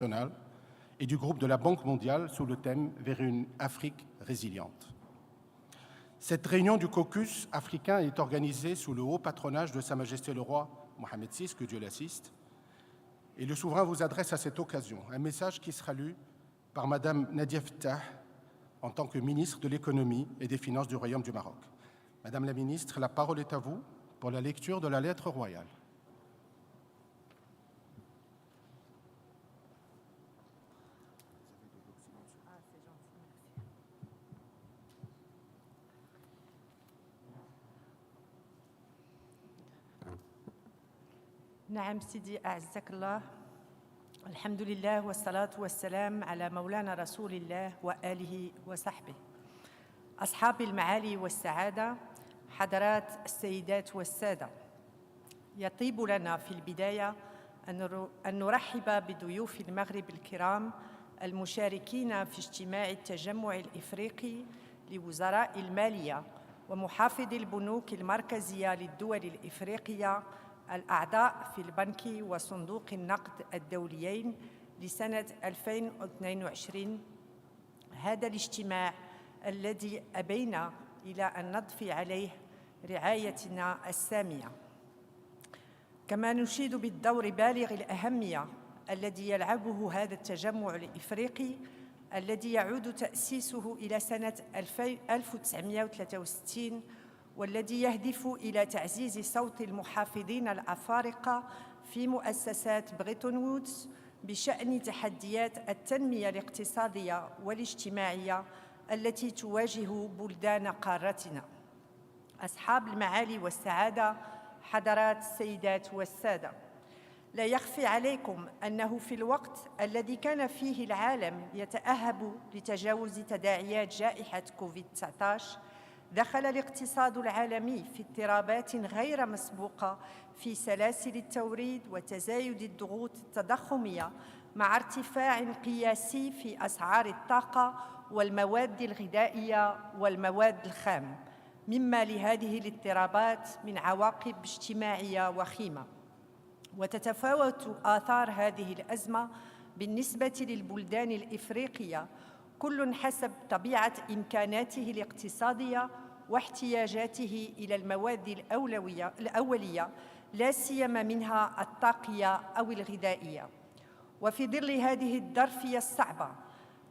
et du groupe de la Banque mondiale sous le thème « Vers une Afrique résiliente ». Cette réunion du caucus africain est organisée sous le haut patronage de Sa Majesté le Roi Mohamed VI, que Dieu l'assiste, et le souverain vous adresse à cette occasion un message qui sera lu par Madame Nadia Fattah en tant que ministre de l'économie et des finances du Royaume du Maroc. Madame la ministre, la parole est à vous pour la lecture de la lettre royale. نعم سيدي أعزك الله. الحمد لله والصلاة والسلام على مولانا رسول الله وآله وصحبه. أصحاب المعالي والسعادة، حضرات السيدات والسادة، يطيب لنا في البداية أن نرحب بضيوف المغرب الكرام المشاركين في اجتماع التجمع الإفريقي لوزراء المالية ومحافظي البنوك المركزية للدول الإفريقية الأعضاء في البنك وصندوق النقد الدوليين لسنة 2022. هذا الاجتماع الذي أبينا إلى أن نضفي عليه رعايتنا السامية. كما نشيد بالدور بالغ الأهمية الذي يلعبه هذا التجمع الإفريقي الذي يعود تأسيسه إلى سنة 1963 والذي يهدف إلى تعزيز صوت المحافظين الأفارقة في مؤسسات بريتون وودز بشأن تحديات التنمية الاقتصادية والاجتماعية التي تواجه بلدان قارتنا. أصحاب المعالي والسعادة، حضرات السيدات والسادة، لا يخفي عليكم أنه في الوقت الذي كان فيه العالم يتأهب لتجاوز تداعيات جائحة كوفيد-19 دخل الاقتصاد العالمي في اضطرابات غير مسبوقة في سلاسل التوريد وتزايد الضغوط التضخمية مع ارتفاع قياسي في أسعار الطاقة والمواد الغذائية والمواد الخام، مما لهذه الاضطرابات من عواقب اجتماعية وخيمة. وتتفاوت آثار هذه الأزمة بالنسبة للبلدان الإفريقية كل حسب طبيعة إمكاناته الاقتصادية واحتياجاته إلى المواد الأولية لا سيما منها الطاقية أو الغذائية. وفي ظل هذه الظرفية الصعبة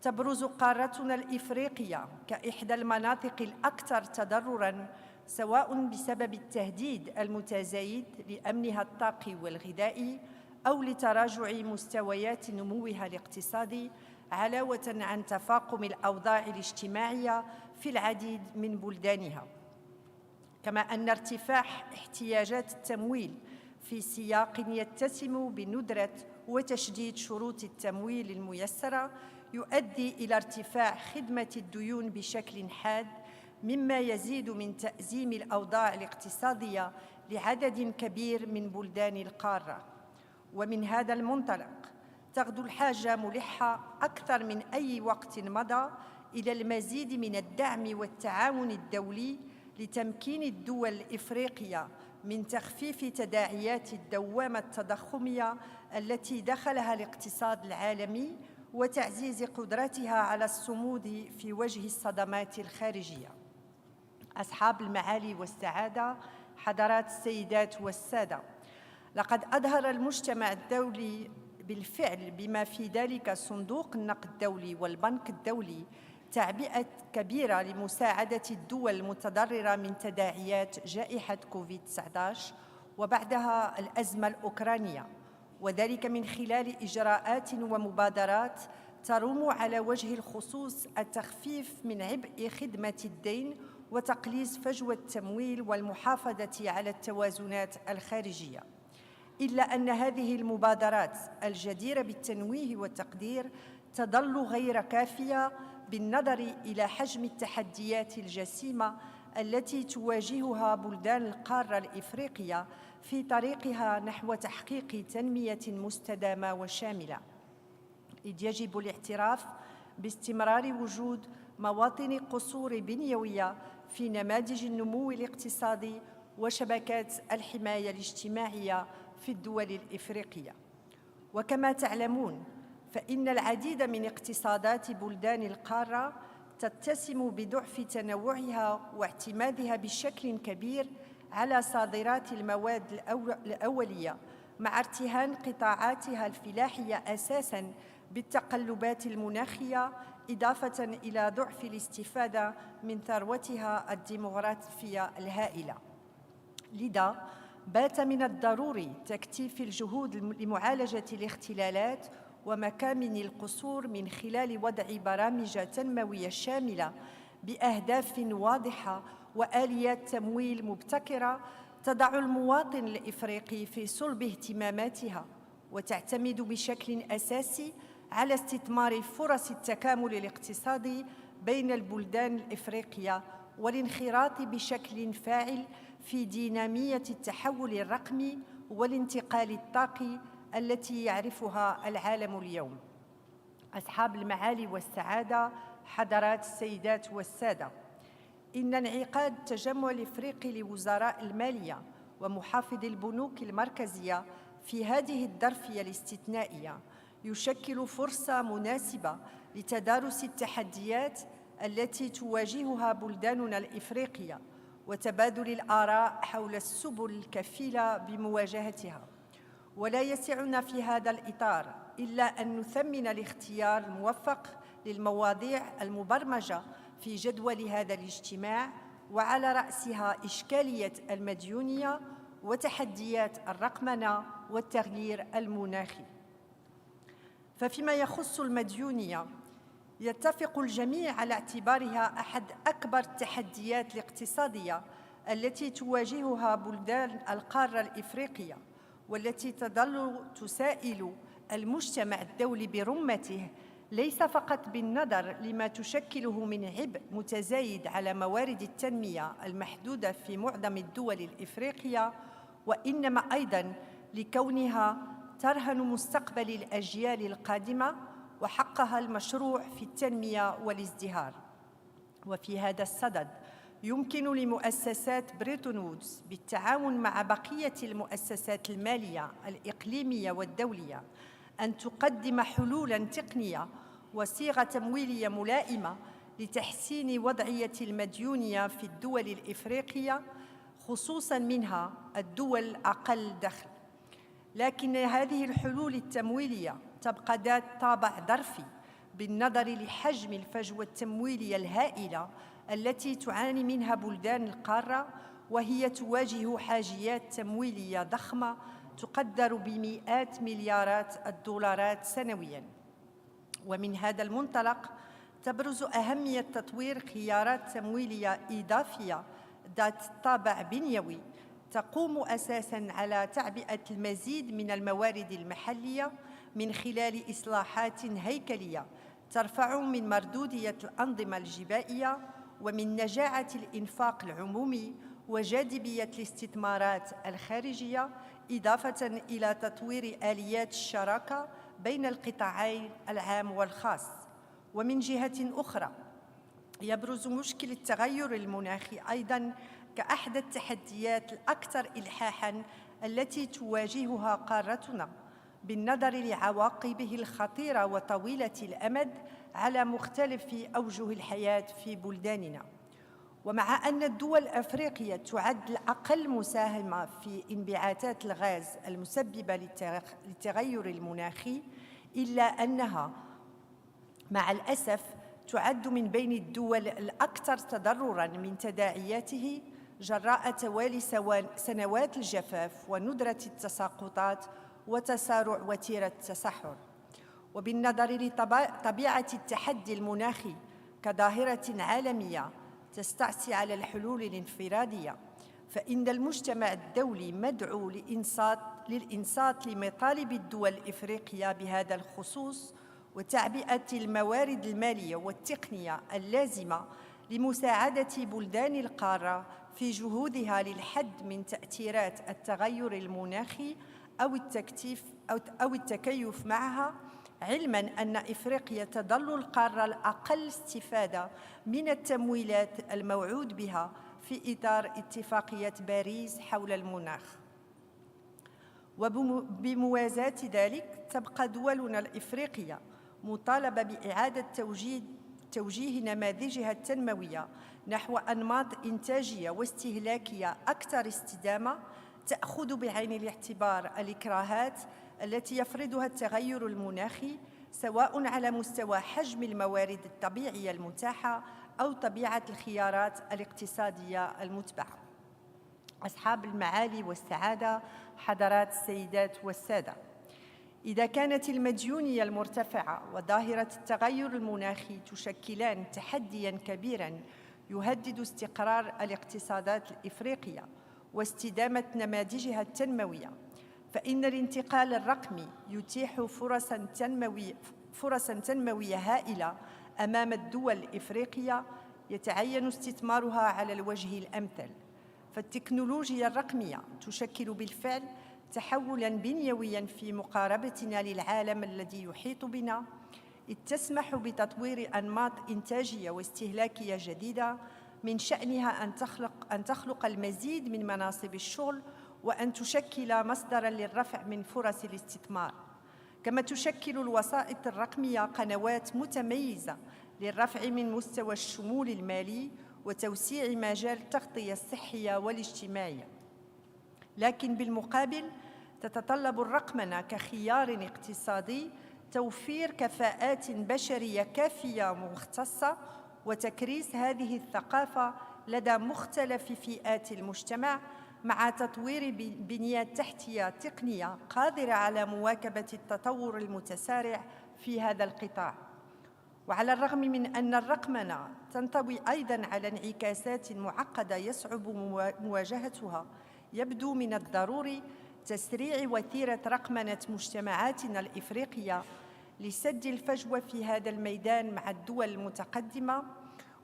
تبرز قارتنا الإفريقية كإحدى المناطق الأكثر تضرراً سواء بسبب التهديد المتزايد لأمنها الطاقي والغذائي أو لتراجع مستويات نموها الاقتصادي علاوة عن تفاقم الأوضاع الاجتماعية في العديد من بلدانها. كما أن ارتفاع احتياجات التمويل في سياق يتسم بندرة وتشديد شروط التمويل الميسرة يؤدي إلى ارتفاع خدمة الديون بشكل حاد، مما يزيد من تأزيم الأوضاع الاقتصادية لعدد كبير من بلدان القارة. ومن هذا المنطلق تغدو الحاجة ملحة أكثر من أي وقت مضى إلى المزيد من الدعم والتعاون الدولي لتمكين الدول الإفريقية من تخفيف تداعيات الدوامة التضخمية التي دخلها الاقتصاد العالمي وتعزيز قدرتها على الصمود في وجه الصدمات الخارجية. أصحاب المعالي والسعادة، حضرات السيدات والسادة، لقد أظهر المجتمع الدولي بالفعل بما في ذلك صندوق النقد الدولي والبنك الدولي تعبئة كبيرة لمساعدة الدول المتضررة من تداعيات جائحة كوفيد-19 وبعدها الأزمة الأوكرانية، وذلك من خلال إجراءات ومبادرات تروم على وجه الخصوص التخفيف من عبء خدمة الدين وتقليص فجوة التمويل والمحافظة على التوازنات الخارجية. إلا أن هذه المبادرات الجديرة بالتنويه والتقدير تظل غير كافية بالنظر إلى حجم التحديات الجسيمة التي تواجهها بلدان القارة الإفريقية في طريقها نحو تحقيق تنمية مستدامة وشاملة. إذ يجب الاعتراف باستمرار وجود مواطن قصور بنيوية في نماذج النمو الاقتصادي وشبكات الحماية الاجتماعية في الدول الإفريقية. وكما تعلمون فإن العديد من اقتصادات بلدان القارة تتسم بضعف تنوعها واعتمادها بشكل كبير على صادرات المواد الأولية، مع ارتهان قطاعاتها الفلاحية أساساً بالتقلبات المناخية، إضافة إلى ضعف الاستفادة من ثروتها الديموغرافية الهائلة. لذا بات من الضروري تكثيف الجهود لمعالجة الاختلالات ومكامن القصور من خلال وضع برامج تنموية شاملة بأهداف واضحة وآليات تمويل مبتكرة تضع المواطن الإفريقي في صلب اهتماماتها، وتعتمد بشكل أساسي على استثمار فرص التكامل الاقتصادي بين البلدان الإفريقية والانخراط بشكل فاعل في دينامية التحول الرقمي والانتقال الطاقي التي يعرفها العالم اليوم. أصحاب المعالي والسعادة، حضرات السيدات والسادة، إن انعقاد التجمع الإفريقي لوزراء المالية ومحافظ البنوك المركزية في هذه الظرفية الاستثنائية يشكل فرصة مناسبة لتدارس التحديات التي تواجهها بلداننا الإفريقية وتبادل الآراء حول السبل الكفيلة بمواجهتها. ولا يسعنا في هذا الإطار إلا أن نثمن الاختيار الموفق للمواضيع المبرمجة في جدول هذا الاجتماع، وعلى رأسها إشكالية المديونية وتحديات الرقمنة والتغيير المناخي. ففيما يخص المديونية، يتفق الجميع على اعتبارها أحد أكبر التحديات الاقتصادية التي تواجهها بلدان القارة الإفريقية، والتي تظل تسائل المجتمع الدولي برمته، ليس فقط بالنظر لما تشكله من عبء متزايد على موارد التنمية المحدودة في معظم الدول الإفريقية، وإنما أيضاً لكونها ترهن مستقبل الأجيال القادمة وحقها المشروع في التنمية والازدهار. وفي هذا الصدد يمكن لمؤسسات بريتون وودز بالتعاون مع بقية المؤسسات المالية الإقليمية والدولية أن تقدم حلولاً تقنية وصيغة تمويلية ملائمة لتحسين وضعية المديونية في الدول الإفريقية، خصوصاً منها الدول أقل دخل. لكن هذه الحلول التمويلية تبقى ذات طابع ظرفي بالنظر لحجم الفجوة التمويلية الهائلة التي تعاني منها بلدان القارة، وهي تواجه حاجيات تمويلية ضخمة تقدر بمئات مليارات الدولارات سنوياً. ومن هذا المنطلق تبرز أهمية تطوير خيارات تمويلية إضافية ذات طابع بنيوي تقوم أساساً على تعبئة المزيد من الموارد المحلية من خلال إصلاحات هيكلية ترفع من مردودية الأنظمة الجبائية ومن نجاعة الإنفاق العمومي وجاذبية الاستثمارات الخارجية، إضافة إلى تطوير آليات الشراكة بين القطاعين العام والخاص. ومن جهة أخرى يبرز مشكل التغير المناخي أيضاً كأحد التحديات الأكثر إلحاحاً التي تواجهها قارتنا، بالنظر لعواقبه الخطيرة وطويلة الأمد على مختلف أوجه الحياة في بلداننا. ومع أن الدول الأفريقية تعد الأقل مساهمة في انبعاثات الغاز المسببة للتغير المناخي، إلا أنها مع الأسف تعد من بين الدول الأكثر تضرراً من تداعياته جراء توالي سنوات الجفاف وندرة التساقطات وتسارع وتيرة التصحر. وبالنظر لطبيعة التحدي المناخي كظاهرة عالمية تستعصي على الحلول الانفرادية، فإن المجتمع الدولي مدعو للإنصات لمطالب الدول الإفريقية بهذا الخصوص وتعبئة الموارد المالية والتقنية اللازمة لمساعدة بلدان القارة في جهودها للحد من تأثيرات التغير المناخي أو التكيف معها، علماً أن إفريقيا تظل القارة الأقل استفادة من التمويلات الموعود بها في إطار اتفاقية باريس حول المناخ. وبموازاة ذلك تبقى دولنا الإفريقية مطالبة بإعادة توجيه نماذجها التنموية نحو أنماط إنتاجية واستهلاكية أكثر استدامة تأخذ بعين الاعتبار الإكراهات التي يفرضها التغير المناخي، سواء على مستوى حجم الموارد الطبيعية المتاحة أو طبيعة الخيارات الاقتصادية المتبعة. أصحاب المعالي والسعادة، حضرات السيدات والسادة، إذا كانت المديونية المرتفعة وظاهرة التغير المناخي تشكلان تحدياً كبيراً يهدد استقرار الاقتصادات الإفريقية واستدامة نماذجها التنموية، فإن الانتقال الرقمي يتيح فرصاً تنموية هائلة أمام الدول الإفريقية يتعين استثمارها على الوجه الأمثل. فالتكنولوجيا الرقمية تشكل بالفعل تحولاً بنيوياً في مقاربتنا للعالم الذي يحيط بنا، إذ تسمح بتطوير أنماط إنتاجية واستهلاكية جديدة من شأنها أن تخلق المزيد من مناصب الشغل وأن تشكل مصدراً للرفع من فرص الاستثمار. كما تشكل الوسائط الرقمية قنوات متميزة للرفع من مستوى الشمول المالي وتوسيع مجال التغطية الصحية والاجتماعية. لكن بالمقابل تتطلب الرقمنة كخيار اقتصادي توفير كفاءات بشرية كافية ومختصة وتكريس هذه الثقافة لدى مختلف فئات المجتمع، مع تطوير بنيات تحتية تقنية قادرة على مواكبة التطور المتسارع في هذا القطاع. وعلى الرغم من أن الرقمنة تنطوي أيضاً على انعكاسات معقدة يصعب مواجهتها، يبدو من الضروري تسريع وتيرة رقمنة مجتمعاتنا الإفريقية لسد الفجوة في هذا الميدان مع الدول المتقدمة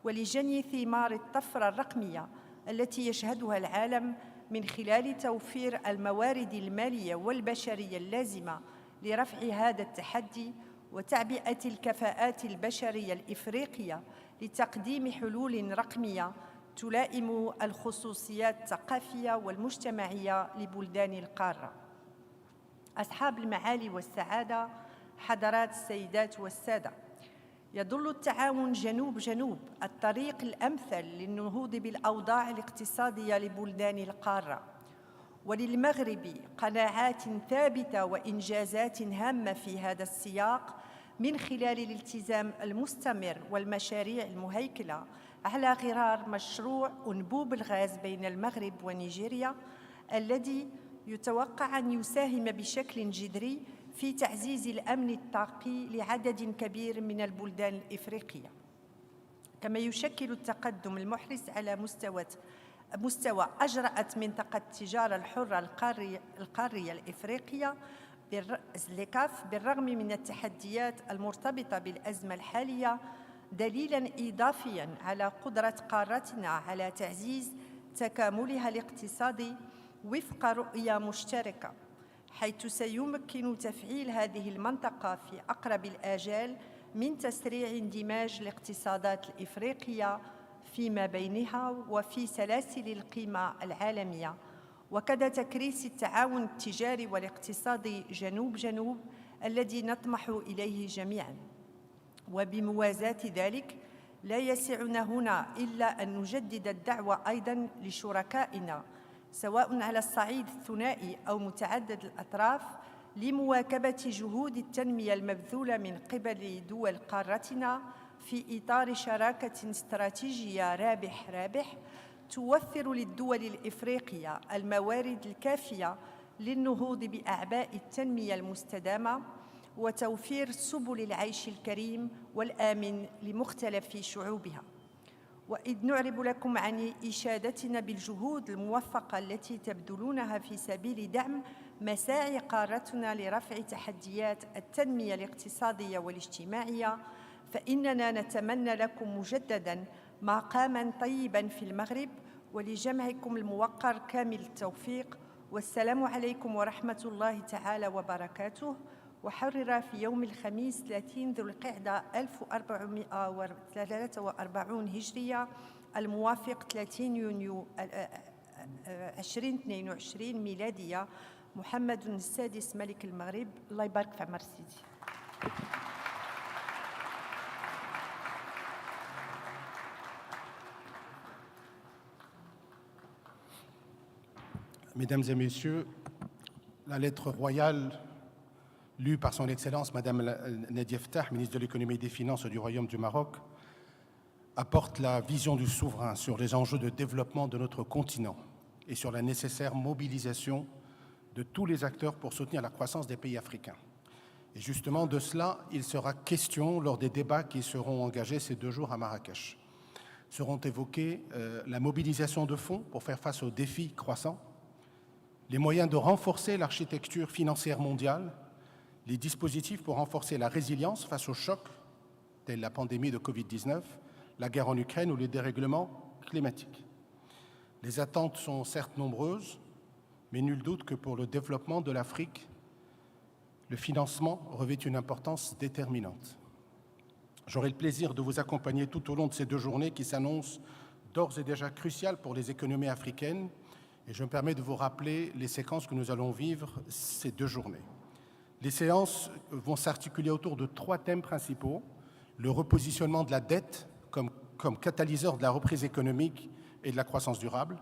ولجني ثمار الطفرة الرقمية التي يشهدها العالم من خلال توفير الموارد المالية والبشرية اللازمة لرفع هذا التحدي وتعبئة الكفاءات البشرية الإفريقية لتقديم حلول رقمية تلائم الخصوصيات الثقافية والمجتمعية لبلدان القارة. أصحاب المعالي والسعادة، حضرات السيدات والسادة، يظل التعاون جنوب جنوب الطريق الأمثل للنهوض بالأوضاع الاقتصادية لبلدان القارة، وللمغرب قناعات ثابتة وإنجازات هامة في هذا السياق من خلال الالتزام المستمر والمشاريع المهيكلة على غرار مشروع أنبوب الغاز بين المغرب ونيجيريا، الذي يتوقع أن يساهم بشكل جذري في تعزيز الأمن الطاقي لعدد كبير من البلدان الإفريقية. كما يشكل التقدم المحرز على مستوى أجرأت منطقة التجارة الحرة القارية الإفريقية بالكاف بالرغم من التحديات المرتبطة بالأزمة الحالية، دليلاً إضافياً على قدرة قارتنا على تعزيز تكاملها الاقتصادي وفق رؤية مشتركة، حيث سيمكن تفعيل هذه المنطقة في أقرب الآجال من تسريع اندماج الاقتصادات الإفريقية فيما بينها وفي سلاسل القيمة العالمية، وكذا تكريس التعاون التجاري والاقتصادي جنوب جنوب الذي نطمح إليه جميعاً. وبموازاة ذلك لا يسعنا هنا إلا أن نجدد الدعوة أيضاً لشركائنا سواء على الصعيد الثنائي أو متعدد الأطراف لمواكبة جهود التنمية المبذولة من قبل دول قارتنا في إطار شراكة استراتيجية رابح-رابح توفر للدول الإفريقية الموارد الكافية للنهوض بأعباء التنمية المستدامة وتوفير سبل العيش الكريم والآمن لمختلف شعوبها. وإذ نعرب لكم عن إشادتنا بالجهود الموفقة التي تبذلونها في سبيل دعم مساعي قارتنا لرفع تحديات التنمية الاقتصادية والاجتماعية، فإننا نتمنى لكم مجدداً مقاماً طيباً في المغرب، ولجمعكم الموقر كامل التوفيق، والسلام عليكم ورحمة الله تعالى وبركاته. وحرر في يوم الخميس 30 ذو القعدة 1443 هجرية الموافق 30 يونيو 2022 ميلادية محمد السادس ملك المغرب. الله يبارك في عمر سيدي. Mesdames et Messieurs, la lettre royale lue par son Excellence Madame Nadia Ftah, ministre de l'Économie et des Finances du Royaume du Maroc, apporte la vision du souverain sur les enjeux de développement de notre continent et sur la nécessaire mobilisation de tous les acteurs pour soutenir la croissance des pays africains. Et justement, de cela, il sera question lors des débats qui seront engagés ces 2 jours à Marrakech. Seront évoqués la mobilisation de fonds pour faire face aux défis croissants, les moyens de renforcer l'architecture financière mondiale, les dispositifs pour renforcer la résilience face aux chocs, tels la pandémie de Covid-19, la guerre en Ukraine ou les dérèglements climatiques. Les attentes sont certes nombreuses, mais nul doute que pour le développement de l'Afrique, le financement revêt une importance déterminante. J'aurai le plaisir de vous accompagner tout au long de ces 2 journées qui s'annoncent d'ores et déjà cruciales pour les économies africaines, et je me permets de vous rappeler les séquences que nous allons vivre ces 2 journées. Les séances vont s'articuler autour de 3 thèmes principaux: le repositionnement de la dette comme catalyseur de la reprise économique et de la croissance durable,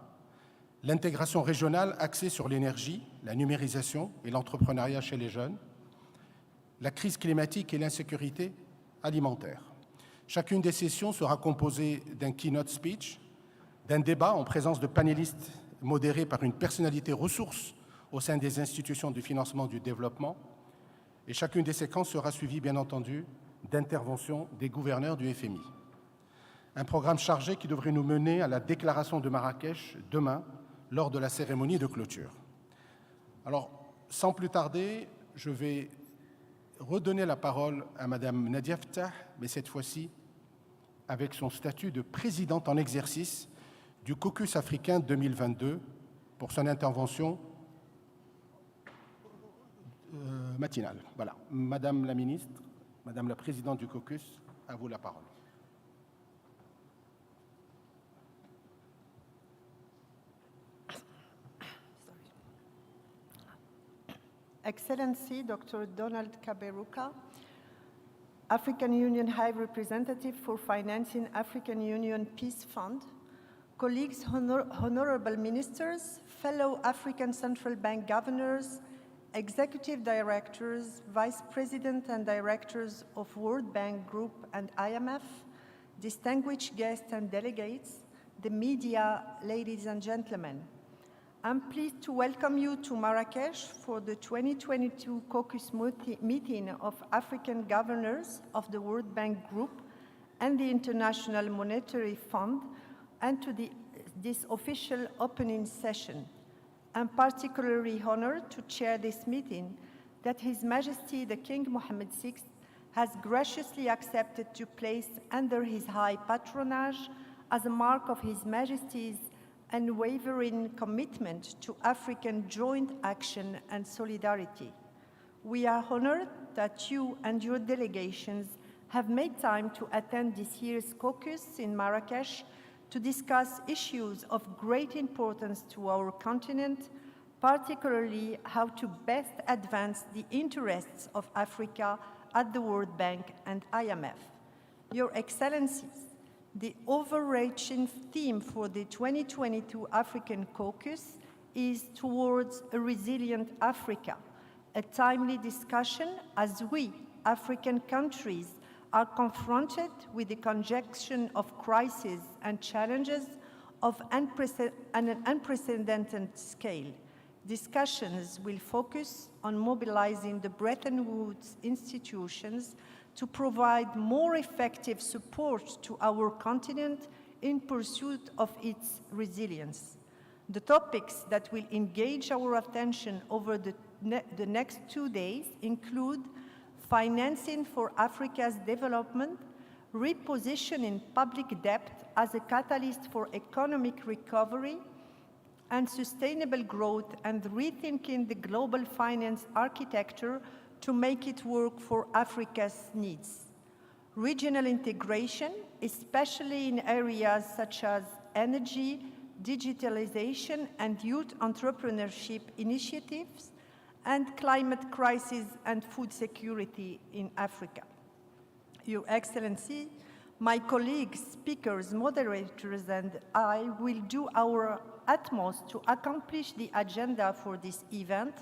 l'intégration régionale axée sur l'énergie, la numérisation et l'entrepreneuriat chez les jeunes, la crise climatique et l'insécurité alimentaire. Chacune des sessions sera composée d'un keynote speech, d'un débat en présence de panélistes modérés par une personnalité ressource au sein des institutions du financement du développement, et chacune des séquences sera suivie, bien entendu, d'interventions des gouverneurs du FMI. Un programme chargé qui devrait nous mener à la déclaration de Marrakech demain, lors de la cérémonie de clôture. Alors, sans plus tarder, je vais redonner la parole à Madame Nadia Ftah, mais cette fois-ci avec son statut de présidente en exercice du Caucus africain 2022 pour son intervention matinale. Voilà. Madame la ministre, Madame la présidente du Caucus, à vous la parole. Excellency Dr. Donald Kaberuka, African Union High Representative for Financing African Union Peace Fund, colleagues, honorable ministers, fellow African Central Bank governors, executive directors, vice president and directors of World Bank Group and IMF, distinguished guests and delegates, the media, ladies and gentlemen. I'm pleased to welcome you to Marrakech for the 2022 Caucus meeting of African governors of the World Bank Group and the International Monetary Fund, and to this official opening session. I'm particularly honored to chair this meeting that His Majesty the King Mohammed VI has graciously accepted to place under his high patronage as a mark of His Majesty's unwavering commitment to African joint action and solidarity. We are honored that you and your delegations have made time to attend this year's caucus in Marrakech to discuss issues of great importance to our continent, particularly how to best advance the interests of Africa at the World Bank and IMF. Your Excellencies, the overarching theme for the 2022 African Caucus is towards a resilient Africa, a timely discussion as we, African countries, are confronted with the conjunction of crises and challenges of an unprecedented scale. Discussions will focus on mobilizing the Bretton Woods institutions to provide more effective support to our continent in pursuit of its resilience. The topics that will engage our attention over the next 2 days include financing for Africa's development, repositioning public debt as a catalyst for economic recovery and sustainable growth, and rethinking the global finance architecture to make it work for Africa's needs. Regional integration, especially in areas such as energy, digitalization, and youth entrepreneurship initiatives, and climate crisis and food security in Africa. Your Excellency, my colleagues, speakers, moderators, and I will do our utmost to accomplish the agenda for this event.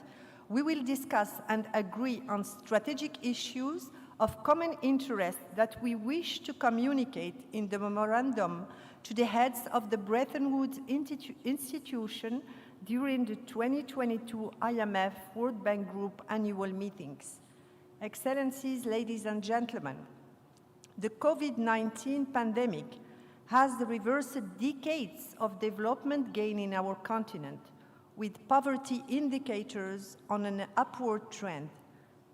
We will discuss and agree on strategic issues of common interest that we wish to communicate in the memorandum to the heads of the Bretton Woods institution during the 2022 IMF World Bank Group annual meetings. Excellencies, ladies and gentlemen, the COVID-19 pandemic has reversed decades of development gain in our continent, with poverty indicators on an upward trend.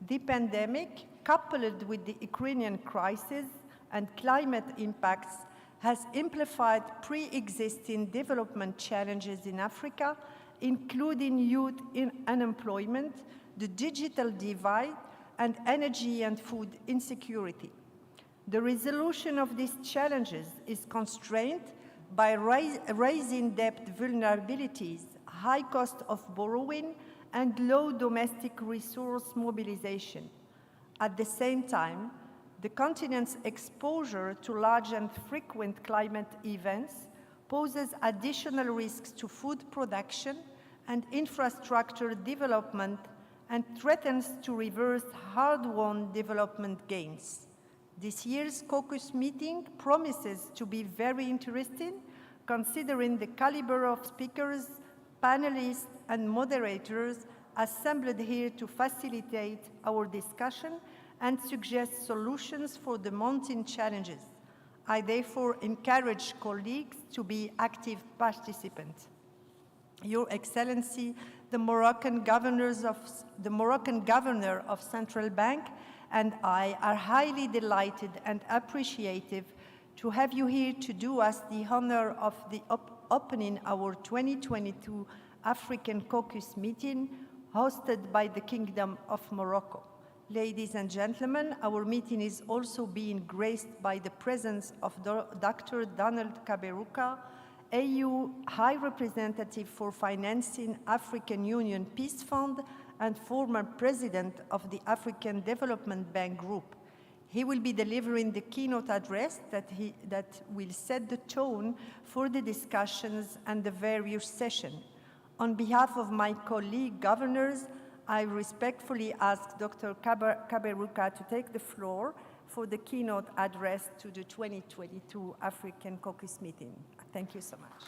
The pandemic, coupled with the Ukrainian crisis and climate impacts, has amplified pre-existing development challenges in Africa, including youth unemployment, the digital divide, and energy and food insecurity. The resolution of these challenges is constrained by rising debt vulnerabilities, high cost of borrowing, and low domestic resource mobilization. At the same time, the continent's exposure to large and frequent climate events poses additional risks to food production and infrastructure development and threatens to reverse hard-won development gains. This year's caucus meeting promises to be very interesting, considering the caliber of speakers, panelists, and moderators assembled here to facilitate our discussion and suggest solutions for the mounting challenges. I therefore encourage colleagues to be active participants. Your Excellency, the Moroccan Governor of Central Bank and I are highly delighted and appreciative to have you here to do us the honor of opening our 2022 African Caucus meeting hosted by the Kingdom of Morocco. Ladies and gentlemen, our meeting is also being graced by the presence of Dr. Donald Kaberuka, AU High Representative for Financing African Union Peace Fund and former President of the African Development Bank Group. He will be delivering the keynote address that will set the tone for the discussions and the various sessions. On behalf of my colleague governors, I respectfully ask Dr. Kaberuka to take the floor for the keynote address to the 2022 African Caucus meeting. Thank you so much.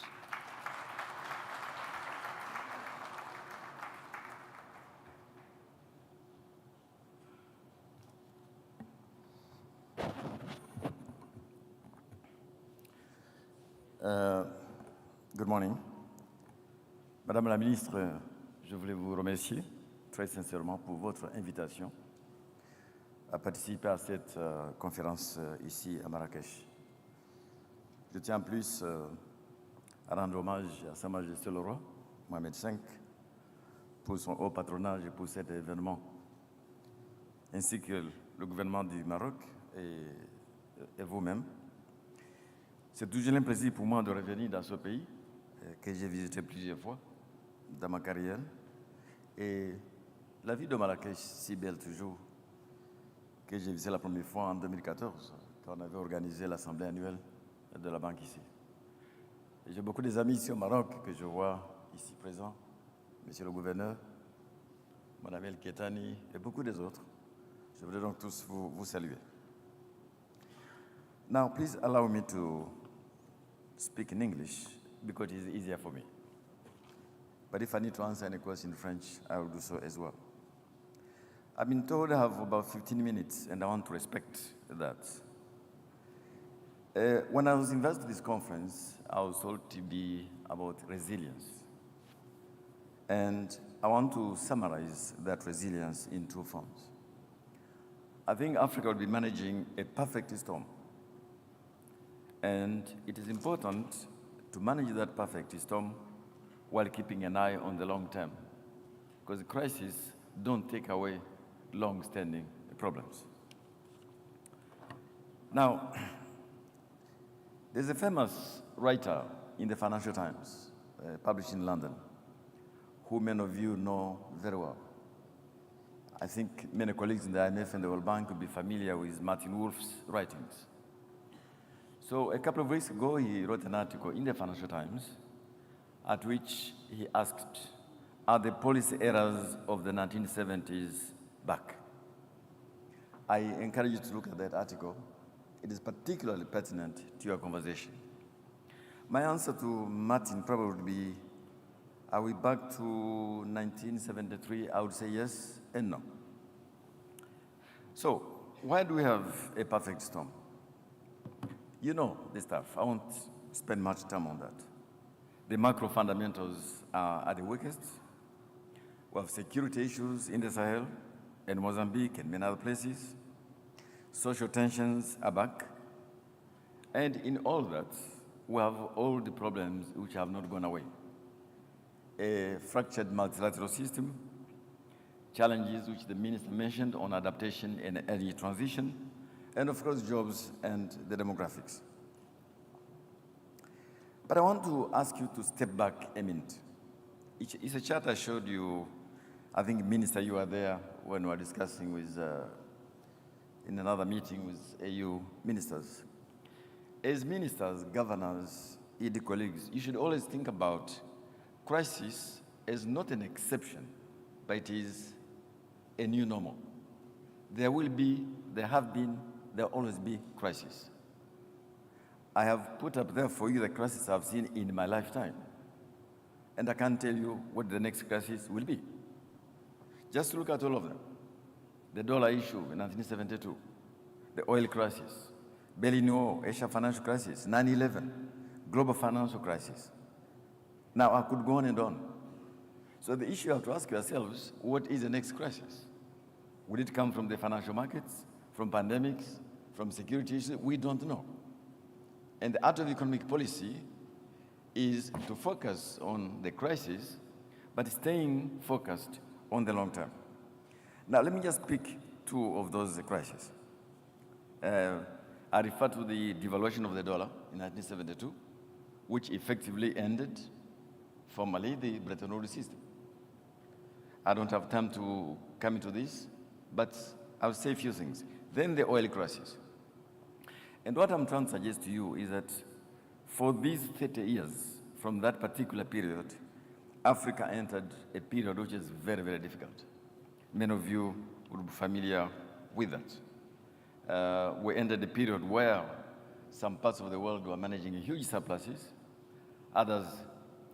Good morning. Madame la Ministre, je voulais vous remercier très sincèrement pour votre invitation à participer à cette conférence ici à Marrakech. Je tiens en plus à rendre hommage à Sa Majesté le Roi, Mohamed V, pour son haut patronage et pour cet événement, ainsi que le gouvernement du Maroc et vous-même. C'est toujours un plaisir pour moi de revenir dans ce pays que j'ai visité plusieurs fois dans ma carrière. Et la ville de Marrakech, si belle toujours, que j'ai visité la première fois en 2014, quand on avait organisé l'assemblée annuelle de la banque ici. Et j'ai beaucoup d'amis ici au Maroc que je vois ici présents, monsieur le gouverneur, madame El Ketani et beaucoup des autres. Je voudrais donc tous vous saluer. Now, please allow me to speak in English because it's easier for me. But if I need to answer any question in French, I will do so as well. I've been told I have about 15 minutes, and I want to respect that. When I was invited to this conference, I was told to be about resilience. And I want to summarize that resilience in two forms. I think Africa will be managing a perfect storm. And it is important to manage that perfect storm while keeping an eye on the long term, because the crises don't take away long-standing problems. Now, there's a famous writer in the Financial Times, published in London, who many of you know very well. I think many colleagues in the IMF and the World Bank could be familiar with Martin Wolf's writings. So a couple of weeks ago, he wrote an article in the Financial Times at which he asked, are the policy errors of the 1970s back? I encourage you to look at that article. It is particularly pertinent to your conversation. My answer to Martin probably would be, are we back to 1973? I would say yes and no. So, why do we have a perfect storm? You know the stuff. I won't spend much time on that. The macro fundamentals are at the weakest. We have security issues in the Sahel and Mozambique and many other places. Social tensions are back. And in all that, we have all the problems which have not gone away. A fractured multilateral system, challenges which the minister mentioned on adaptation and energy transition, and of course, jobs and the demographics. But I want to ask you to step back a minute. It's a chart I showed you. I think, Minister, you were there when we were discussing with, in another meeting with AU ministers. As ministers, governors, ED colleagues, you should always think about crisis as not an exception, but it is a new normal. There will be, there have been, there will always be crises. I have put up there for you the crises I've seen in my lifetime. And I can't tell you what the next crisis will be. Just look at all of them. The dollar issue in 1972, the oil crisis, Berlin, Asia financial crisis, 9/11, global financial crisis. Now, I could go on and on. So the issue you have to ask yourselves, what is the next crisis? Will it come from the financial markets, from pandemics, from security issues? We don't know. And the art of economic policy is to focus on the crisis, but staying focused on the long term. Now, let me just pick two of those crises. I refer to the devaluation of the dollar in 1972, which effectively ended, formally, the Bretton Woods system. I don't have time to come into this, but I'll say a few things. Then the oil crisis. And what I'm trying to suggest to you is that for these 30 years, from that particular period, Africa entered a period which is very, very difficult. Many of you would be familiar with that. We entered a period where some parts of the world were managing huge surpluses, others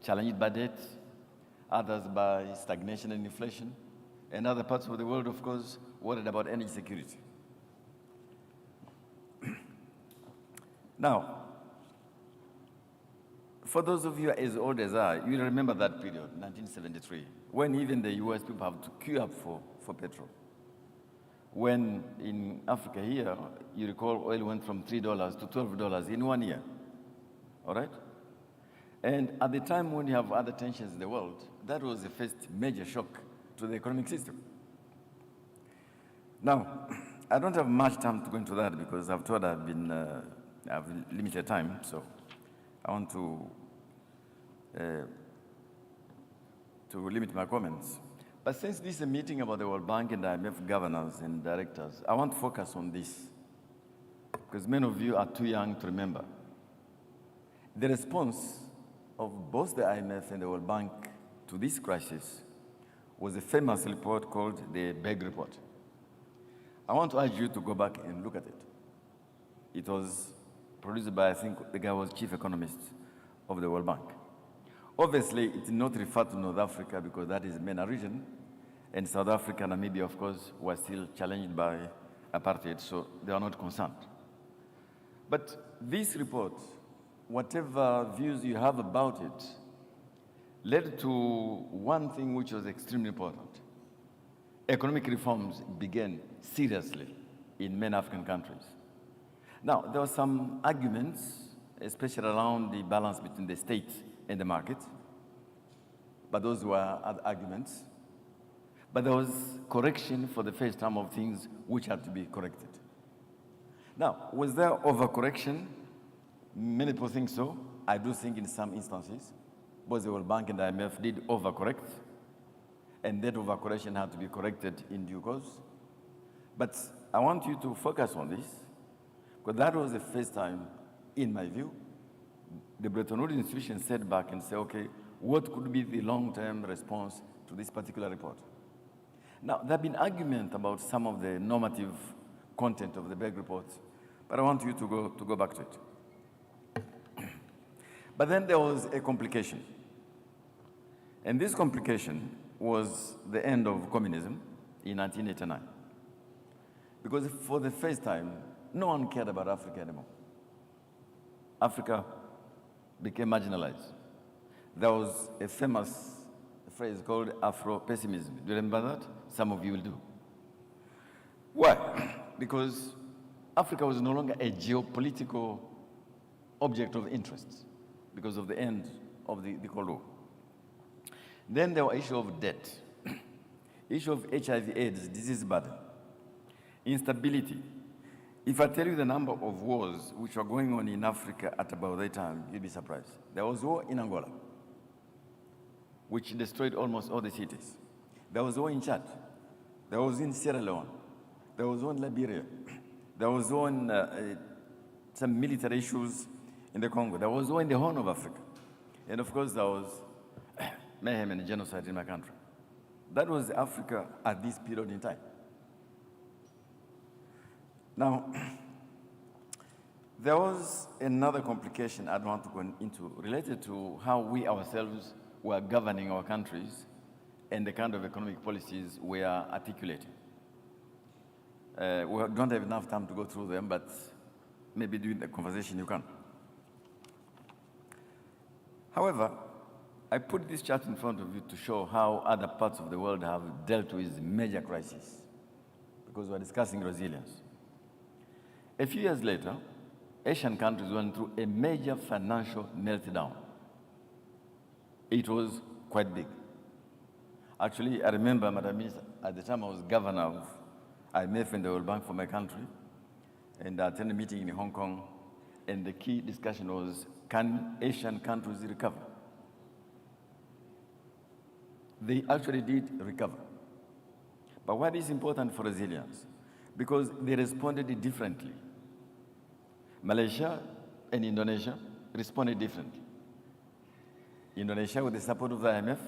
challenged by debt, others by stagnation and inflation, and other parts of the world, of course, worried about energy security. Now, for those of you as old as I, you remember that period, 1973, when even the US people have to queue up for petrol. When in Africa here, you recall oil went from $3 to $12 in 1 year, all right? And at the time when you have other tensions in the world, that was the first major shock to the economic system. Now, I don't have much time to go into that because I've told I have limited time, so I want to limit my comments. But since this is a meeting about the World Bank and IMF governors and directors, I want to focus on this because many of you are too young to remember. The response of both the IMF and the World Bank to this crisis was a famous report called the Beg Report. I want to urge you to go back and look at it. It was produced by, I think, the guy was chief economist of the World Bank. Obviously, it did not refer to North Africa because that is the MENA region, and South Africa and Namibia, of course, were still challenged by apartheid, so they are not concerned. But this report, whatever views you have about it, led to one thing which was extremely important. Economic reforms began seriously in many African countries. Now, there were some arguments, especially around the balance between the state and the market, but those were other arguments. But there was correction for the first time of things which had to be corrected. Now, was there overcorrection? Many people think so. I do think in some instances, both the World Bank and the IMF did overcorrect, and that overcorrection had to be corrected in due course. But I want you to focus on this, because that was the first time, in my view, the Bretton Woods institution sat back and said, okay, what could be the long-term response to this particular report. Now, there have been arguments about some of the normative content of the Beg report, but I want you to go back to it. But then there was a complication. And this complication was the end of communism in 1989. Because for the first time, no one cared about Africa anymore. Africa became marginalized. There was a famous phrase called Afro-pessimism. Do you remember that? Some of you will do. Why? Because Africa was no longer a geopolitical object of interest because of the end of the Cold War. Then there was issue of debt, issue of HIV/AIDS, disease burden, instability. If I tell you the number of wars which were going on in Africa at about that time, you'd be surprised. There was war in Angola, which destroyed almost all the cities. There was war in Chad. There was in Sierra Leone. There was war in Liberia. There was war in some military issues in the Congo. There was war in the Horn of Africa. And of course, there was mayhem and genocide in my country. That was Africa at this period in time. Now, there was another complication I don't want to go into related to how we ourselves were governing our countries and the kind of economic policies we are articulating. We don't have enough time to go through them, but maybe during the conversation you can. However, I put this chart in front of you to show how other parts of the world have dealt with major crises, because we're discussing resilience. A few years later, Asian countries went through a major financial meltdown. It was quite big. Actually, I remember, Madam Minister, at the time I was governor of IMF and the World Bank for my country, and I attended a meeting in Hong Kong, and the key discussion was, can Asian countries recover? They actually did recover. But what is important for resilience? Because they responded differently. Malaysia and Indonesia responded differently. Indonesia with the support of the IMF,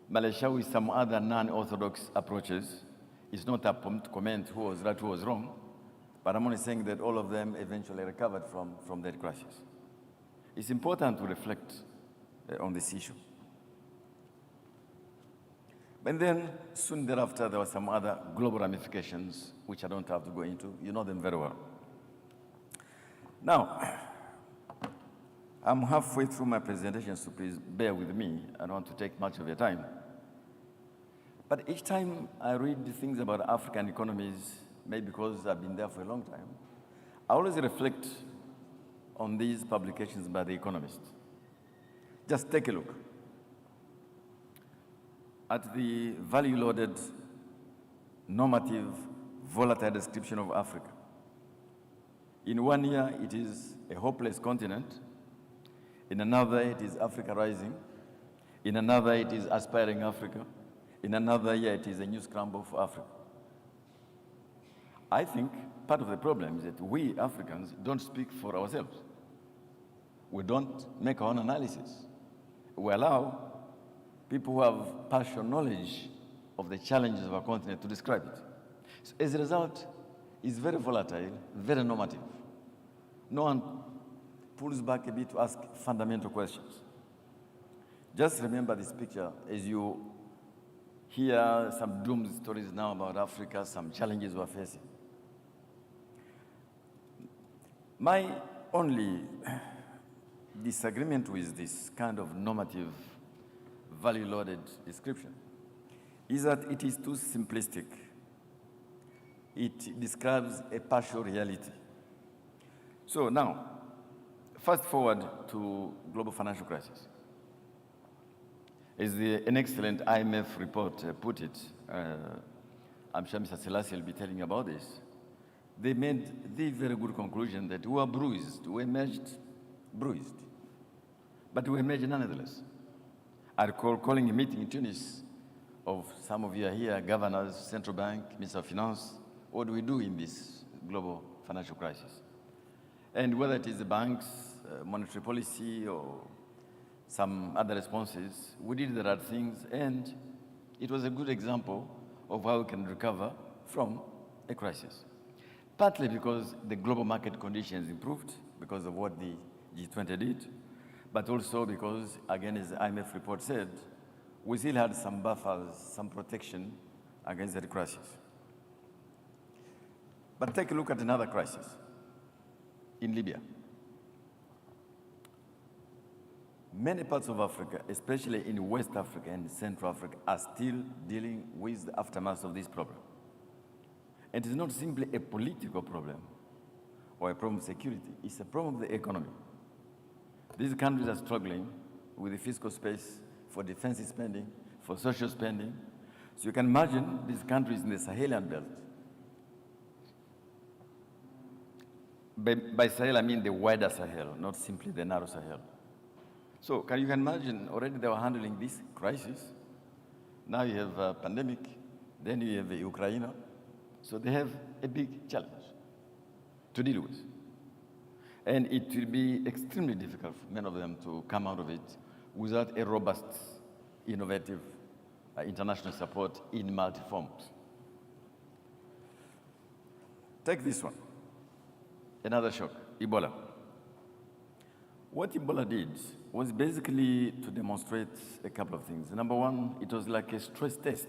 Malaysia with some other non-orthodox approaches. It's not a comment who was right, who was wrong, but I'm only saying that all of them eventually recovered from that crisis. It's important to reflect on this issue. And then soon thereafter, there were some other global ramifications, which I don't have to go into. You know them very well. Now, I'm halfway through my presentation, so please bear with me. I don't want to take much of your time. But each time I read things about African economies, maybe because I've been there for a long time, I always reflect on these publications by The Economist. Just take a look at the value-loaded, normative, volatile description of Africa. In one year, it is a hopeless continent. In another, it is Africa rising. In another, it is aspiring Africa. In another year, it is a new scramble for Africa. I think part of the problem is that we Africans don't speak for ourselves. We don't make our own analysis. We allow people who have partial knowledge of the challenges of our continent to describe it. So as a result, it's very volatile, very normative. No one pulls back a bit to ask fundamental questions. Just remember this picture as you hear some doom stories now about Africa, some challenges we're facing. My only disagreement with this kind of normative, value-loaded description is that it is too simplistic. It describes a partial reality. So now, fast forward to global financial crisis. As an excellent IMF report put it, I'm sure Mr. Selassie will be telling about this, they made the very good conclusion that we were bruised, we emerged bruised, but we emerged nonetheless. I recall calling a meeting in Tunis of some of you are here, governors, central bank, Minister of Finance. What do we do in this global financial crisis? And whether it is the banks, monetary policy, or some other responses, we did the right things, and it was a good example of how we can recover from a crisis. Partly because the global market conditions improved because of what the G20 did, but also because, again, as the IMF report said, we still had some buffers, some protection against that crisis. But take a look at another crisis in Libya. Many parts of Africa, especially in West Africa and Central Africa, are still dealing with the aftermath of this problem. It is not simply a political problem or a problem of security, it's a problem of the economy. These countries are struggling with the fiscal space for defense spending, for social spending. So you can imagine these countries in the Sahelian belt. By Sahel, I mean the wider Sahel, not simply the narrow Sahel. So you can imagine already they were handling this crisis. Now you have a pandemic, then you have Ukraine. So they have a big challenge to deal with. And it will be extremely difficult for many of them to come out of it without a robust, innovative international support in multi-forms. Take this one, another shock, Ebola. What Ebola did was basically to demonstrate a couple of things. Number one, it was like a stress test.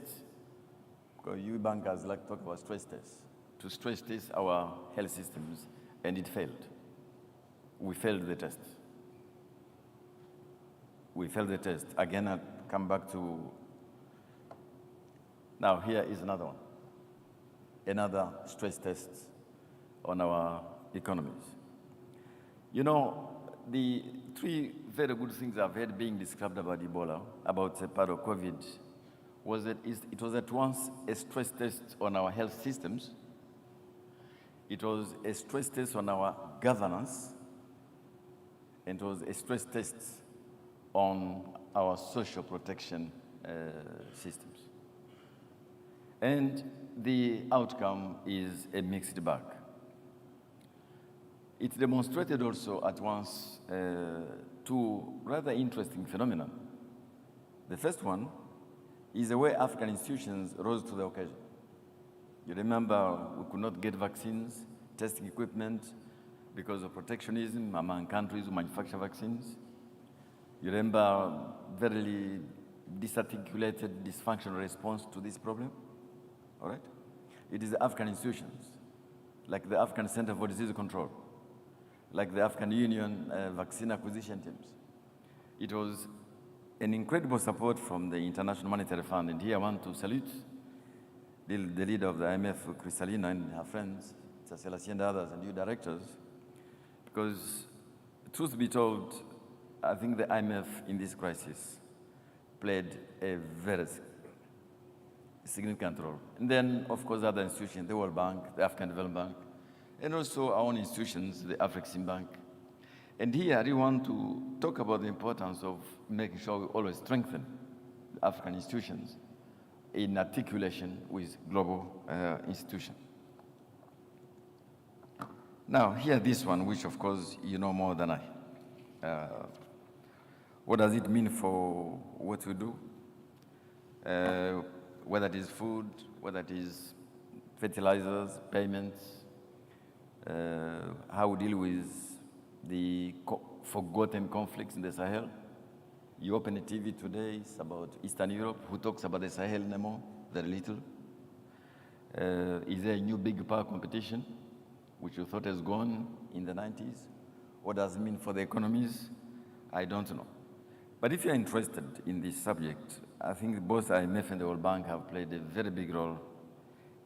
Because you bankers like to talk about stress tests. To stress test our health systems, and it failed. We failed the test. We failed the test. Again, I'll come back to, now here is another one. Another stress test on our economies. You know, the three very good things I've heard being described about Ebola, about a part of COVID, was that it was at once a stress test on our health systems, it was a stress test on our governance, and it was a stress test on our social protection systems. And the outcome is a mixed bag. It demonstrated also at once two rather interesting phenomena. The first one is the way African institutions rose to the occasion. You remember we could not get vaccines, testing equipment, because of protectionism among countries who manufacture vaccines. You remember very disarticulated, dysfunctional response to this problem, all right? It is the African institutions, like the African Center for Disease Control, like the African Union vaccine acquisition teams. It was an incredible support from the International Monetary Fund, and here I want to salute the leader of the IMF, Kristalina, and her friends, Selassie and others, and you directors, because truth be told, I think the IMF in this crisis played a very significant role. And then, of course, other institutions, the World Bank, the African Development Bank, and also our own institutions, the African Bank. And here I really want to talk about the importance of making sure we always strengthen the African institutions in articulation with global institutions. Now, here this one, which of course you know more than I. What does it mean for what we do? Whether it is food, whether it is fertilizers, payments, how we deal with the forgotten conflicts in the Sahel. You open the TV today, it's about Eastern Europe. Who talks about the Sahel anymore? Very little. Is there a new big power competition, which you thought has gone in the 90s? What does it mean for the economies? I don't know. But if you're interested in this subject, I think both IMF and the World Bank have played a very big role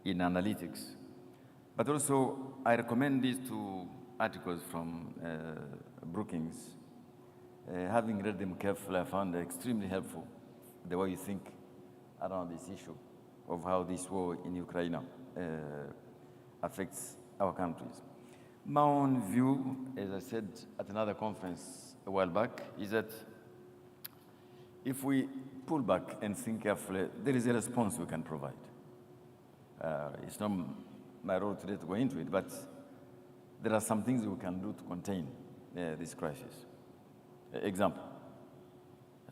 in analytics. But also, I recommend these two articles from Brookings. Having read them carefully, I found extremely helpful, the way you think around this issue of how this war in Ukraine affects our countries. My own view, as I said at another conference a while back, is that if we pull back and think carefully, there is a response we can provide. It's not my role today to go into it, but there are some things we can do to contain this crisis. Example,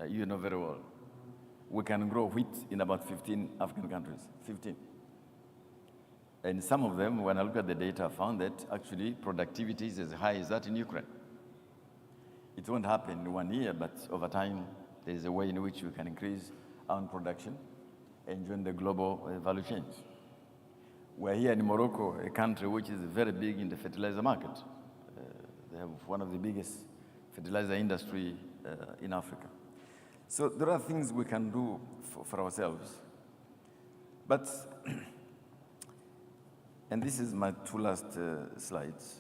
You know very well. We can grow wheat in about 15 African countries, 15. And some of them, when I look at the data, I found that actually productivity is as high as that in Ukraine. It won't happen in 1 year, but over time, there is a way in which we can increase our own production and join the global value chains. We're here in Morocco, a country which is very big in the fertilizer market. They have one of the biggest fertilizer industry in Africa. So there are things we can do for ourselves. But, and this is my two last slides.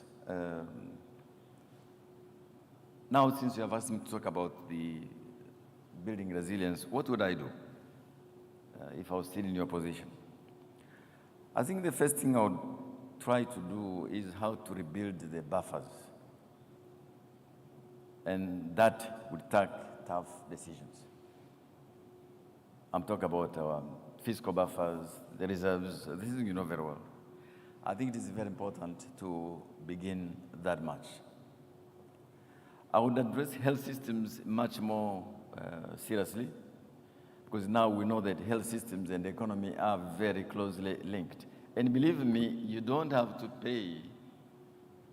Now, since you have asked me to talk about the building resilience, what would I do if I was still in your position? I think the first thing I would try to do is how to rebuild the buffers. And that would take tough decisions. I'm talking about our fiscal buffers, the reserves, this is you know very well. I think it is very important to begin that much. I would address health systems much more seriously, because now we know that health systems and the economy are very closely linked. And believe me, you don't have to pay,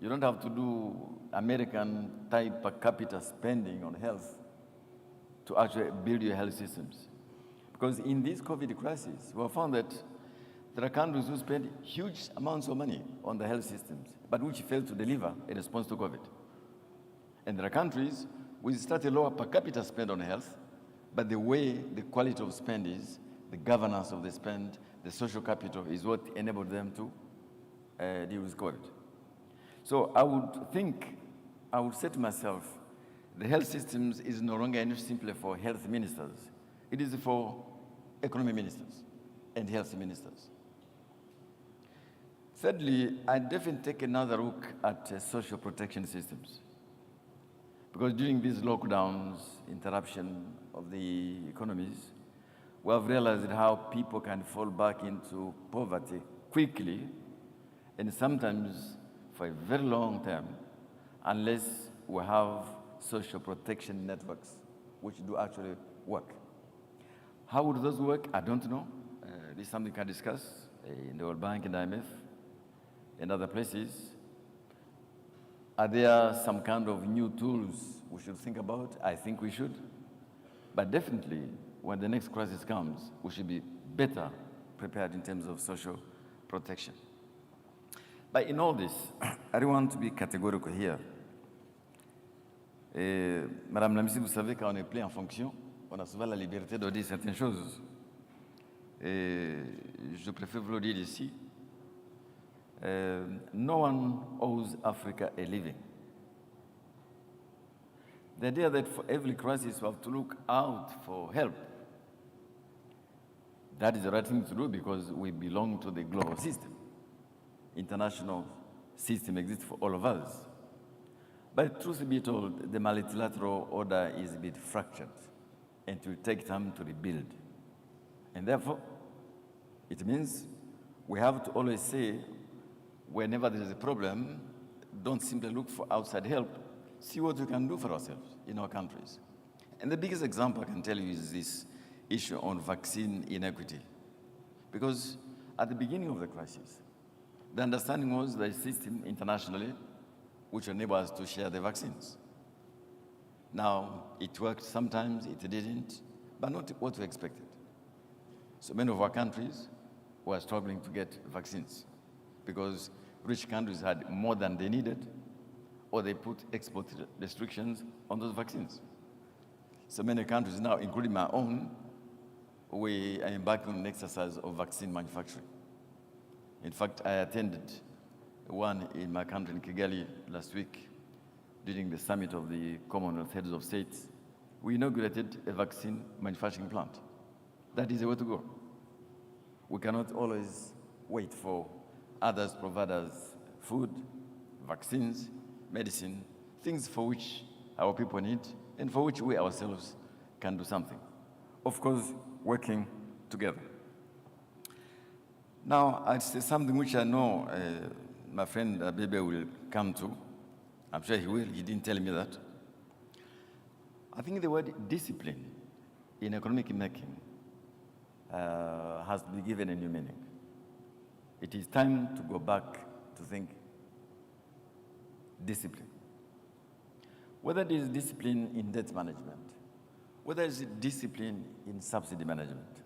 you don't have to do American type per capita spending on health to actually build your health systems. Because in this COVID crisis, we have found that there are countries who spend huge amounts of money on the health systems, but which fail to deliver a response to COVID. And there are countries which start a lower per capita spend on health, but the way the quality of spend is, the governance of the spend, the social capital is what enabled them to deal with COVID. So I would say to myself, the health systems is no longer simply for health ministers. It is for economy ministers and health ministers. Thirdly, I definitely take another look at social protection systems. Because during these lockdowns, interruption of the economies, we have realized how people can fall back into poverty quickly and sometimes for a very long time, unless we have social protection networks which do actually work. How would those work? I don't know. This is something we can discuss in the World Bank and IMF and other places. Are there some kind of new tools we should think about? I think we should. But definitely, when the next crisis comes, we should be better prepared in terms of social protection. But in all this, I don't want to be categorical here. Madame la Ministre, vous savez, quand on est pris en fonction, on a souvent la liberté de dire certaines choses. Et je préfère vous le dire ici. No one owes Africa a living. The idea that for every crisis we have to look out for help, that is the right thing to do because we belong to the global system. International system exists for all of us. But truth be told, the multilateral order is a bit fractured and it will take time to rebuild. And therefore, it means we have to always say, whenever there is a problem, don't simply look for outside help. See what we can do for ourselves in our countries. And the biggest example I can tell you is this issue on vaccine inequity. Because at the beginning of the crisis, the understanding was the system internationally which enables us to share the vaccines. Now, it worked sometimes, it didn't, but not what we expected. So many of our countries were struggling to get vaccines because rich countries had more than they needed, or they put export restrictions on those vaccines. So many countries now, including my own, we are embarking on an exercise of vaccine manufacturing. In fact, I attended one in my country, in Kigali, last week, during the summit of the Commonwealth Heads of States. We inaugurated a vaccine manufacturing plant. That is the way to go. We cannot always wait for others provide us food, vaccines, medicine, things for which our people need and for which we ourselves can do something. Of course, working together. Now, I'd say something which I know my friend Bebe will come to. I'm sure he will. He didn't tell me that. I think the word discipline in economic making has to be given a new meaning. It is time to go back to think discipline. Whether it is discipline in debt management, whether it's discipline in subsidy management,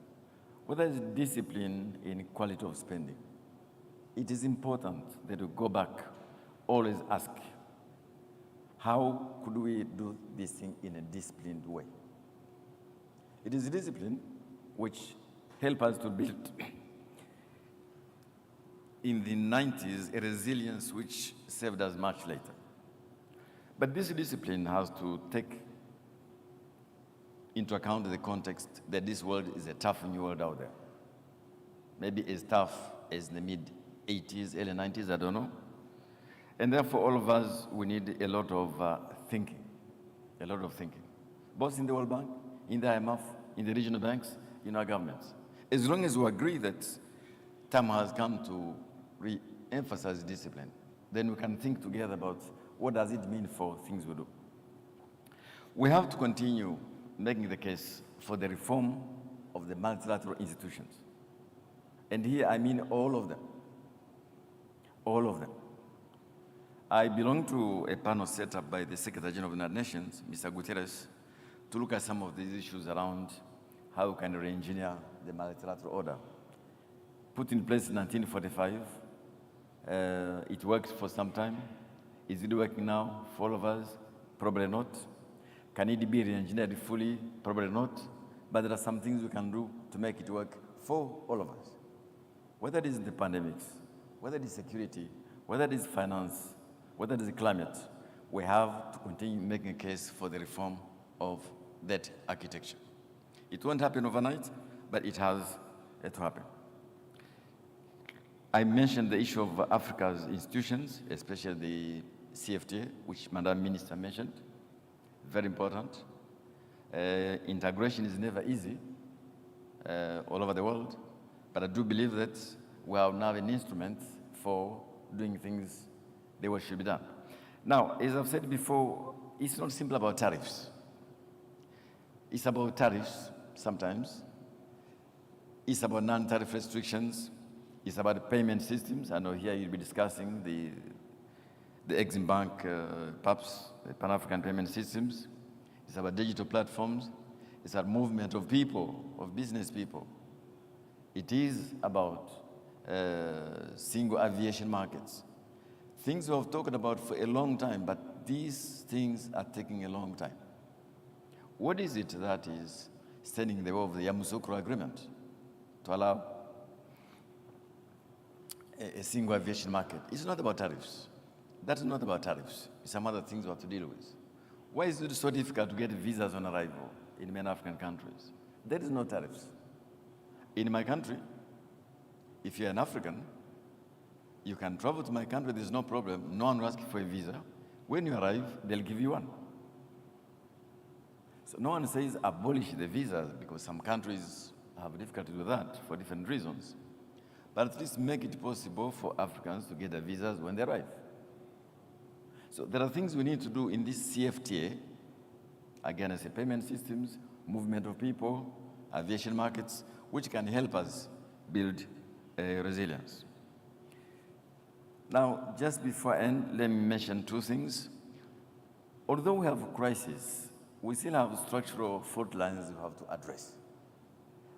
whether it's discipline in quality of spending, it is important that we go back, always ask, how could we do this thing in a disciplined way? It is discipline which helped us to build in the 90s a resilience which served us much later. But this discipline has to take into account the context that this world is a tough new world out there. Maybe as tough as the mid-80s, early 90s, I don't know. And therefore, all of us, we need a lot of thinking, both in the World Bank, in the IMF, in the regional banks, in our governments. As long as we agree that time has come to re-emphasize discipline, then we can think together about what does it mean for things we do. We have to continue making the case for the reform of the multilateral institutions. And here I mean all of them. All of them. I belong to a panel set up by the Secretary General of the United Nations, Mr. Guterres, to look at some of these issues around how we can re-engineer the multilateral order. Put in place in 1945, it worked for some time. Is it working now for all of us? Probably not. Can it be re-engineered fully? Probably not. But there are some things we can do to make it work for all of us. Whether it is the pandemics, whether it is security, whether it is finance, whether it is climate, we have to continue making a case for the reform of that architecture. It won't happen overnight, but it has to happen. I mentioned the issue of Africa's institutions, especially the CFTA, which Madam Minister mentioned. Very important. Integration is never easy all over the world, but I do believe that we have now an instrument for doing things the way it should be done. Now, as I've said before, it's not simple about tariffs. It's about tariffs sometimes. It's about non-tariff restrictions. It's about payment systems. I know here you'll be discussing the Exim Bank, PAPS, the Pan-African Payment Systems. It's about digital platforms. It's about movement of people, of business people. It is about single aviation markets. Things we have talked about for a long time, but these things are taking a long time. What is it that is standing in the way of the Yamoussoukro Agreement to allow a single aviation market? It's not about tariffs. That's not about tariffs. It's some other things we have to deal with. Why is it so difficult to get visas on arrival in many African countries? There is no tariffs. In my country, if you're an African, you can travel to my country, there's no problem. No one will ask you for a visa. When you arrive, they'll give you one. So no one says abolish the visas, because some countries have difficulty with that for different reasons. But at least make it possible for Africans to get their visas when they arrive. So there are things we need to do in this CFTA. Again, I say payment systems, movement of people, aviation markets, which can help us build resilience. Now, just before I end, let me mention two things. Although we have a crisis, we still have structural fault lines we have to address.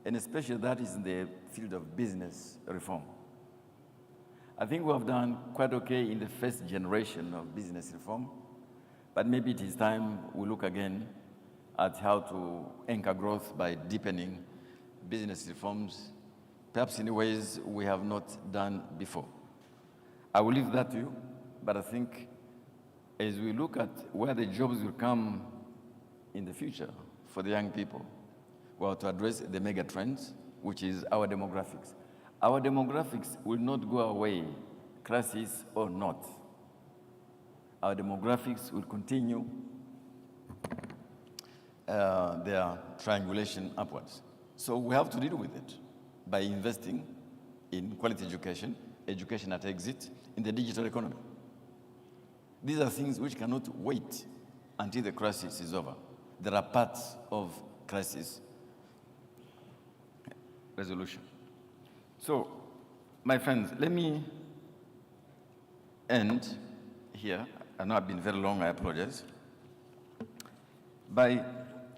And especially that is in the field of business reform. I think we have done quite okay in the first generation of business reform, but maybe it is time we look again at how to anchor growth by deepening business reforms, perhaps in ways we have not done before. I will leave that to you, but I think as we look at where the jobs will come in the future for the young people, we have to address the mega trends, which is our demographics. Our demographics will not go away, crisis or not. Our demographics will continue their triangulation upwards. So we have to deal with it by investing in quality education, education at exit, in the digital economy. These are things which cannot wait until the crisis is over. there are parts of crisis resolution. So, my friends, let me end here. I know I've been very long, I apologize, by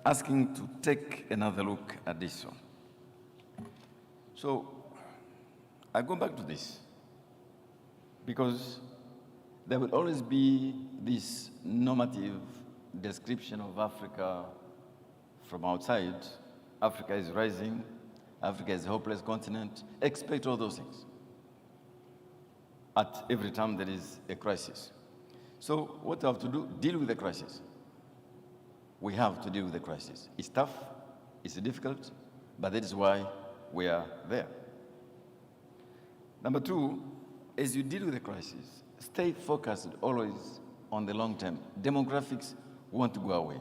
asking to take another look at this one. So, I go back to this because there will always be this normative description of Africa from outside. Africa is rising, Africa is a hopeless continent. Expect all those things at every time there is a crisis. So what we have to do, deal with the crisis. We have to deal with the crisis. It's tough, it's difficult, but that is why we are there. Number two, as you deal with the crisis, stay focused always on the long term. Demographics won't go away.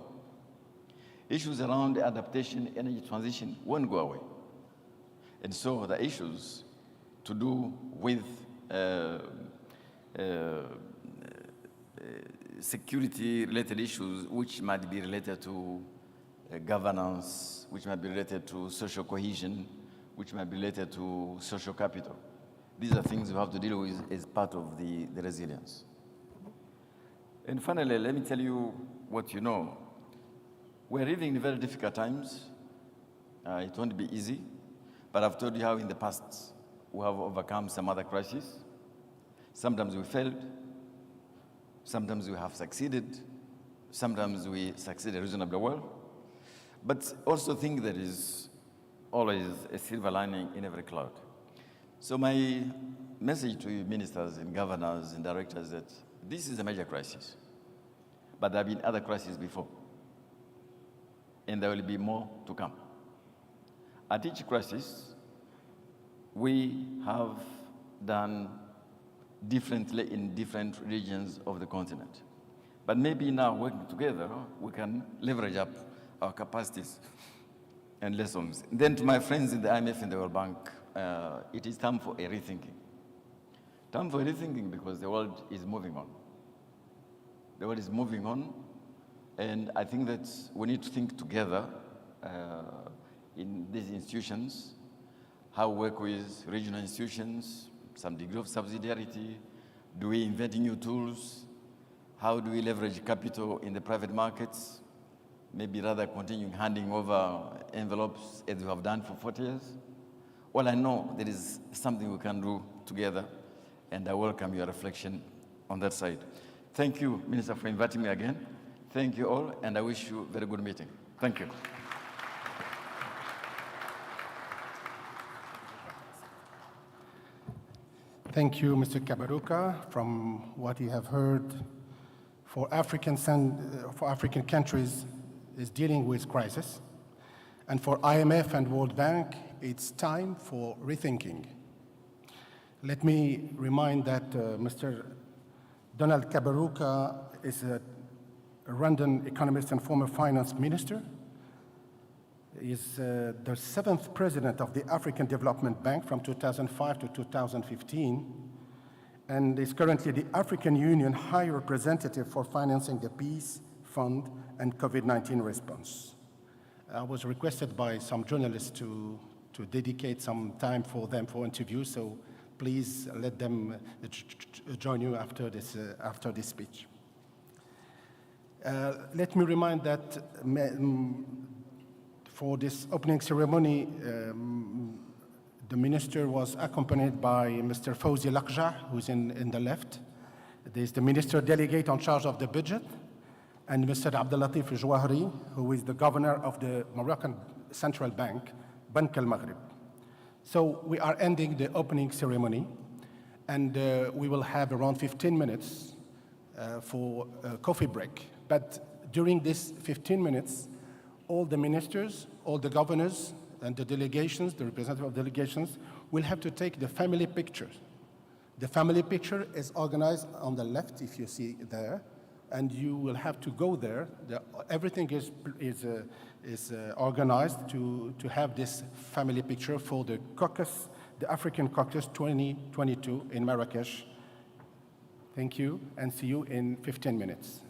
Issues around adaptation, energy transition won't go away. And so the issues to do with security-related issues, which might be related to governance, which might be related to social cohesion, which might be related to social capital. These are things we have to deal with as part of the resilience. And finally, let me tell you what you know. We're living in very difficult times. It won't be easy, but I've told you how in the past we have overcome some other crises. Sometimes we failed, sometimes we have succeeded, sometimes we succeeded reasonably well, but also think there is always a silver lining in every cloud. So my message to you ministers and governors and directors is that this is a major crisis, but there have been other crises before, and there will be more to come. At each crisis, we have done differently in different regions of the continent. But maybe now, working together, we can leverage up our capacities and lessons. Then to my friends in the IMF and the World Bank, it is time for a rethinking. Time for a rethinking because the world is moving on. The world is moving on, and I think that we need to think together in these institutions, how we work with regional institutions, some degree of subsidiarity. Do we invent new tools? How do we leverage capital in the private markets? Maybe rather continuing handing over envelopes as we have done for 40 years. Well, I know there is something we can do together, and I welcome your reflection on that side. Thank you, Minister, for inviting me again. Thank you all, and I wish you a very good meeting. Thank you. Thank you, Mr. Kabaruka. From what you have heard, for African countries is dealing with crisis, and for IMF and World Bank, it's time for rethinking. Let me remind that Mr. Donald Kabaruka is a Rwandan economist and former finance minister. He is the 7th president of the African Development Bank from 2005 to 2015, and is currently the African Union High Representative for financing the Peace Fund and COVID-19 response. I was requested by some journalists to dedicate some time for them for interviews, so please let them join you after this speech. Let me remind that for this opening ceremony, the minister was accompanied by Mr. Fawzi Lakja, who's in the left. There's the minister delegate on charge of the budget, and Mr. Abdelatif Jouahri, who is the governor of the Moroccan Central Bank, Bank al-Maghrib. So we are ending the opening ceremony, and we will have around 15 minutes for a coffee break. But during this 15 minutes, all the ministers, all the governors, and the delegations, the representative of delegations, will have to take the family picture. The family picture is organized on the left, if you see there, and you will have to go there. Everything is organized to have this family picture for the caucus, the African Caucus 2022 in Marrakech. Thank you, and see you in 15 minutes.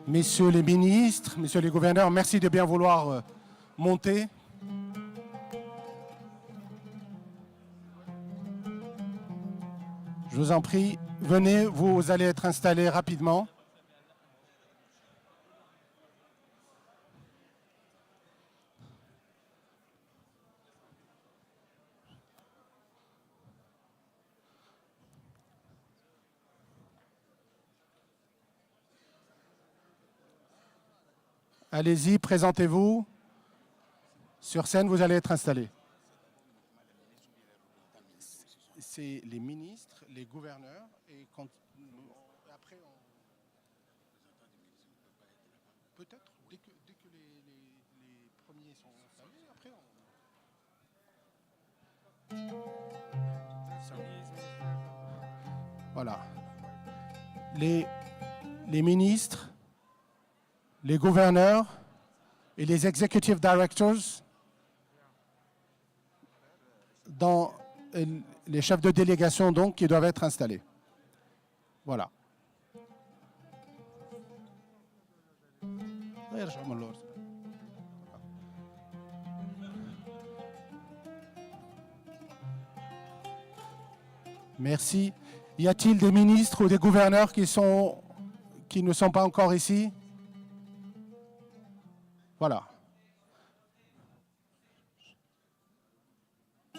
Messieurs les ministres, messieurs les gouverneurs, merci de bien vouloir monter. Je vous en prie, venez, vous allez être installés rapidement. Allez-y, présentez-vous. Sur scène, vous allez être installés. C'est les ministres, les gouverneurs, et quand, après, peut-être, dès que les premiers sont installés, après Voilà. Les ministres, les gouverneurs et les executive directors, les chefs de délégation donc, qui doivent être installés. Voilà. Merci. Y a-t-il des ministres ou des gouverneurs qui ne sont pas encore ici? Voilà.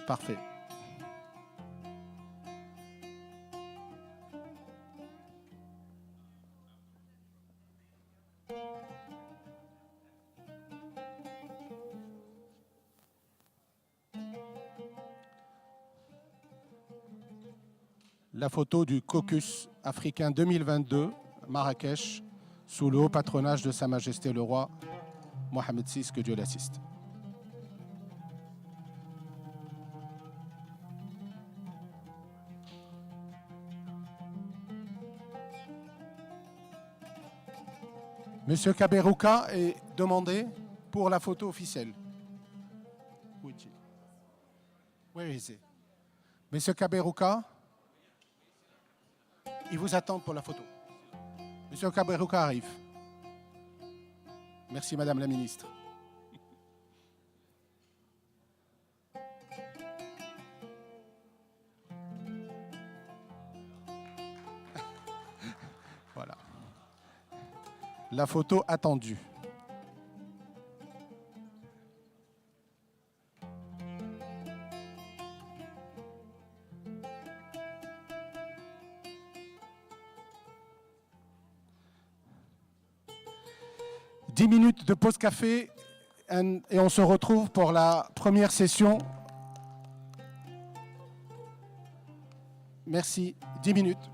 Parfait. La photo du Caucus africain 2022, Marrakech, sous le haut patronage de Sa Majesté le Roi Mohamed VI, que Dieu l'assiste. Monsieur Kaberuka est demandé pour la photo officielle. Où est-il? Where is he? Monsieur Kaberuka, il vous attend pour la photo. Monsieur Kaberuka arrive. Merci, Madame la Ministre. Voilà. La photo attendue. « 10 minutes de pause café Et on se retrouve pour la première session. Merci. 10 minutes.